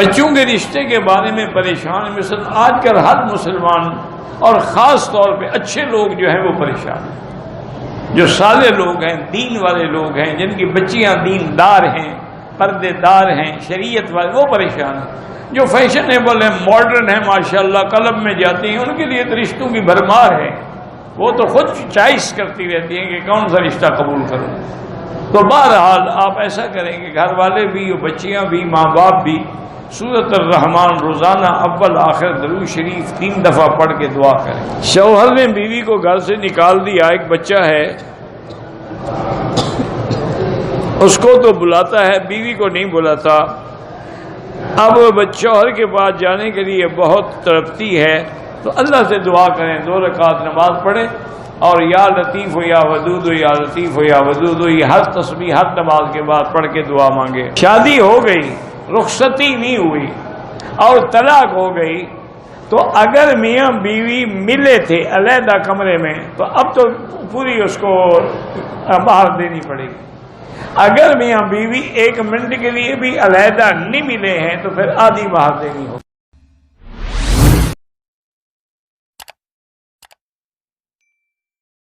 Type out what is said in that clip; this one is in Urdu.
بچوں کے رشتے کے بارے میں پریشان ہیں. مثلا آج کل ہر مسلمان اور خاص طور پہ اچھے لوگ جو ہیں وہ پریشان ہیں. جو صالح لوگ ہیں، دین والے لوگ ہیں، جن کی بچیاں دیندار ہیں، پردے دار ہیں، شریعت والے، وہ پریشان ہیں. جو فیشنیبل ہیں، ماڈرن ہیں، ماشاءاللہ کلب میں جاتی ہیں، ان کے لیے تو رشتوں کی بھرمار ہے. وہ تو خود چوائس کرتی رہتی ہیں کہ کون سا رشتہ قبول کروں. تو بہرحال آپ ایسا کریں کہ گھر والے بھی، بچیاں بھی، ماں باپ بھی سورۃ الرحمن روزانہ اول آخر درود شریف 3 دفعہ پڑھ کے دعا کریں. شوہر نے بیوی کو گھر سے نکال دیا، ایک بچہ ہے، اس کو تو بلاتا ہے، بیوی کو نہیں بلاتا. اب شوہر کے پاس جانے کے لیے بہت تڑپتی ہے، تو اللہ سے دعا کریں، 2 رکعت نماز پڑھیں اور یا لطیف ہو یا ودود ہو، یا لطیف ہو یا ودود ہو، یہ ہر تسبیح ہر نماز کے بعد پڑھ کے دعا مانگے. شادی ہو گئی، رخصتی نہیں ہوئی اور طلاق ہو گئی، تو اگر میاں بیوی ملے تھے علیحدہ کمرے میں تو اب تو پوری اس کو مہر دینی پڑے گی. اگر میاں بیوی 1 منٹ کے لیے بھی علیحدہ نہیں ملے ہیں تو پھر آدھی مہر دینی ہوگی.